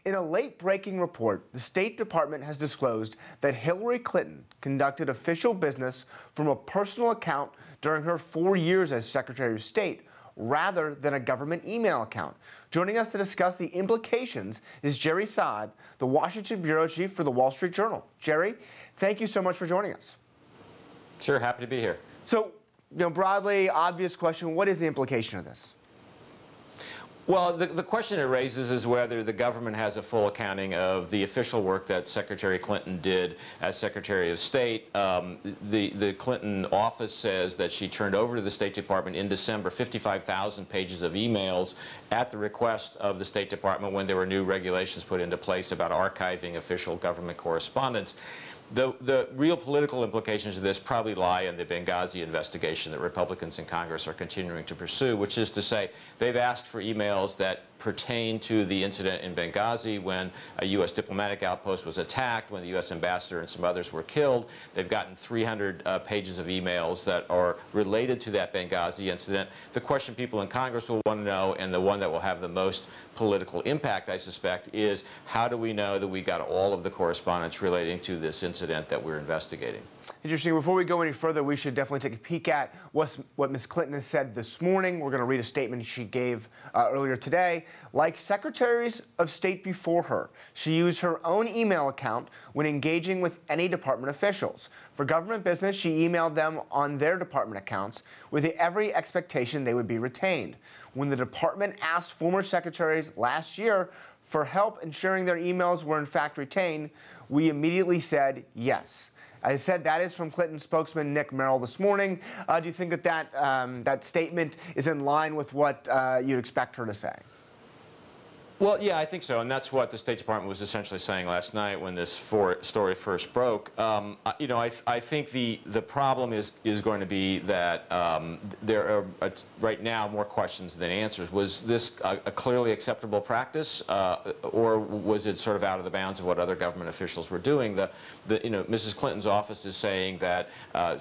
In a late-breaking report, the State Department has disclosed that Hillary Clinton conducted official business from a personal account during her 4 years as Secretary of State, rather than a government email account. Joining us to discuss the implications is Jerry Saab, the Washington bureau chief for the Wall Street Journal. Jerry, thank you so much for joining us. Sure, happy to be here. So, broadly, obvious question, what is the implication of this? Well, the question it raises is whether the government has a full accounting of the official work that Secretary Clinton did as Secretary of State. The Clinton office says that she turned over to the State Department in December 55,000 pages of emails at the request of the State Department when there were new regulations put into place about archiving official government correspondence. The real political implications of this probably lie in the Benghazi investigation that Republicans in Congress are continuing to pursue, which is to say they've asked for emails that pertain to the incident in Benghazi when a U.S. diplomatic outpost was attacked, when the U.S. ambassador and some others were killed. They've gotten 300 pages of emails that are related to that Benghazi incident. The question people in Congress will want to know, and the one that will have the most political impact, I suspect, is how do we know that we got all of the correspondence relating to this incident that we're investigating? Interesting. Before we go any further, we should definitely take a peek at what Ms. Clinton has said this morning. We're going to read a statement she gave earlier today. Like secretaries of state before her, she used her own email account when engaging with any department officials. For government business, she emailed them on their department accounts with every expectation they would be retained. When the department asked former secretaries last year for help ensuring their emails were in fact retained, we immediately said yes. I said that is from Clinton spokesman Nick Merrill this morning. Do you think that statement is in line with what you'd expect her to say? Well, yeah, I think so, and that's what the State Department was essentially saying last night when this story first broke. I think the problem is going to be that there are right now more questions than answers. Was this a clearly acceptable practice, or was it sort of out of the bounds of what other government officials were doing? Mrs. Clinton's office is saying that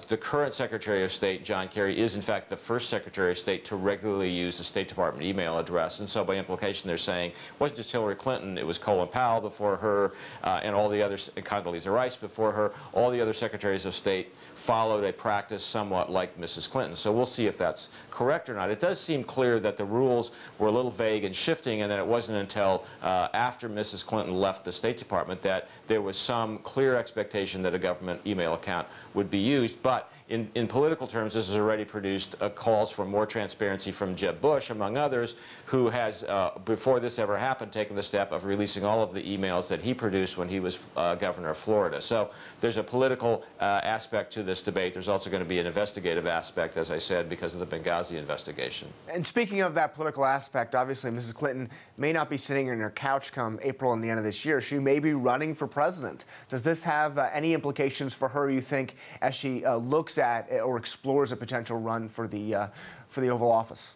the current Secretary of State, John Kerry, is in fact the first Secretary of State to regularly use the State Department email address, and so by implication they're saying it wasn't just Hillary Clinton, it was Colin Powell before her, and all the others, Condoleezza Rice before her. All the other secretaries of state followed a practice somewhat like Mrs. Clinton. So we'll see if that's correct or not. It does seem clear that the rules were a little vague and shifting, and that it wasn't until after Mrs. Clinton left the State Department that there was some clear expectation that a government email account would be used. But in political terms, this has already produced calls for more transparency from Jeb Bush, among others, who has, before this ever happened, taken the step of releasing all of the emails that he produced when he was governor of Florida. So there's a political aspect to this debate. There's also going to be an investigative aspect, as I said, because of the Benghazi investigation. And speaking of that political aspect, obviously Mrs. Clinton may not be sitting in her couch come April and the end of this year. She may be running for president. Does this have any implications for her, you think, as she looks at or explores a potential run for the Oval Office?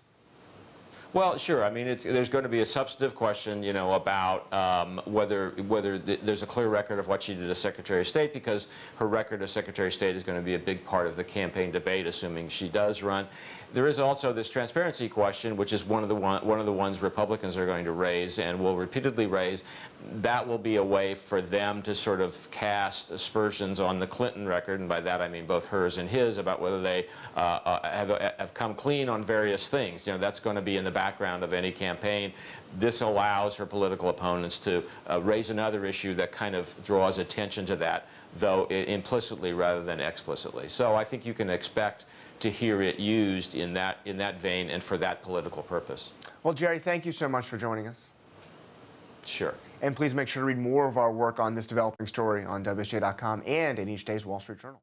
Well, sure. I mean, there's going to be a substantive question, about whether there's a clear record of what she did as Secretary of State, because her record as Secretary of State is going to be a big part of the campaign debate, assuming she does run. There is also this transparency question, which is one of the ones Republicans are going to raise and will repeatedly raise. That will be a way for them to sort of cast aspersions on the Clinton record, and by that I mean both hers and his, about whether they have come clean on various things. That's going to be in the background of any campaign. This allows her political opponents to raise another issue that kind of draws attention to that, though implicitly rather than explicitly. So I think you can expect to hear it used in that vein and for that political purpose. Well, Jerry, thank you so much for joining us. Sure. And please make sure to read more of our work on this developing story on WSJ.com and in each day's Wall Street Journal.